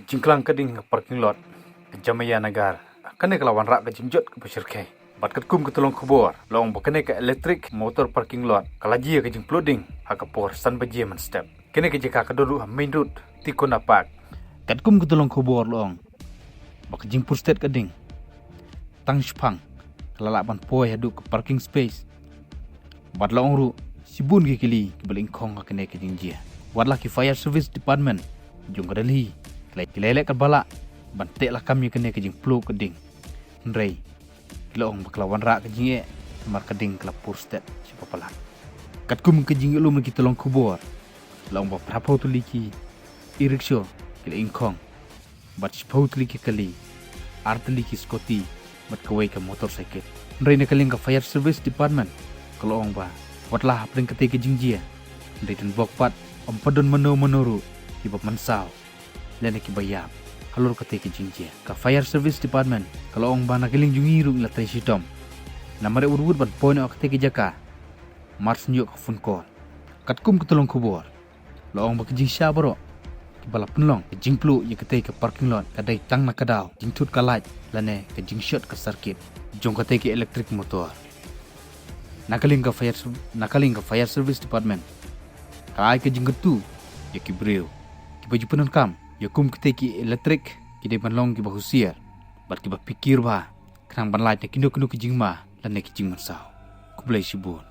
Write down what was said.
jingklang keding parking lot jamaya nagar kene kelawan rak kejinjot ke pesirkai bat kum ketulong kubor long bakene ke elektrik motor parking lot kalaji ke jing ploding akapor san baje man step kene ke jika kadodu main road tikon apak kum ketulong kubor long bak jing pur state keding tang spang kelalapan poi hadu ke parking space bat long ru sibun ke kili ke beling kong kene ke jing jia wadlah ki fire service department jung kadali lele karbala bantek lah kami kene kejing plu keding nrei kilong baklawan rak kejing mar keding kelapur stet siapa pala katkum kejing lu megi tolong kubor long ba prapo tu liki iriksho kile ingkong bat spau tu liki kali art liki skoti bat kawai ke motorcycle nrei ne kaling ka fire service department kelong ba watlah pling kete kejing jia nrei den bokpat om padon menuru kibab mensau lene ki bayap halur kate ki jingjia ka fire service department kalau ong bana keling jungi ru la tai sitom namare urur ban poin ok kate ki jaka mars nyuk fun call katkum ketolong kubor lo ong bak jing sha baro ki bala penlong ki jingplu ye kate ke parking lot kadai tang na kadau jingtut kalaj lane ke jing shot ke circuit jong kate ki electric motor nakaling ka fire service department kai ke jinggetu ye ki breu ki baju penon kam yakum keteki elektrik kide banlong ki bahusiar bat ki bapikir ba kenang banlai ne kindo ki jingma dan ne ki jing mansau ku blai sibun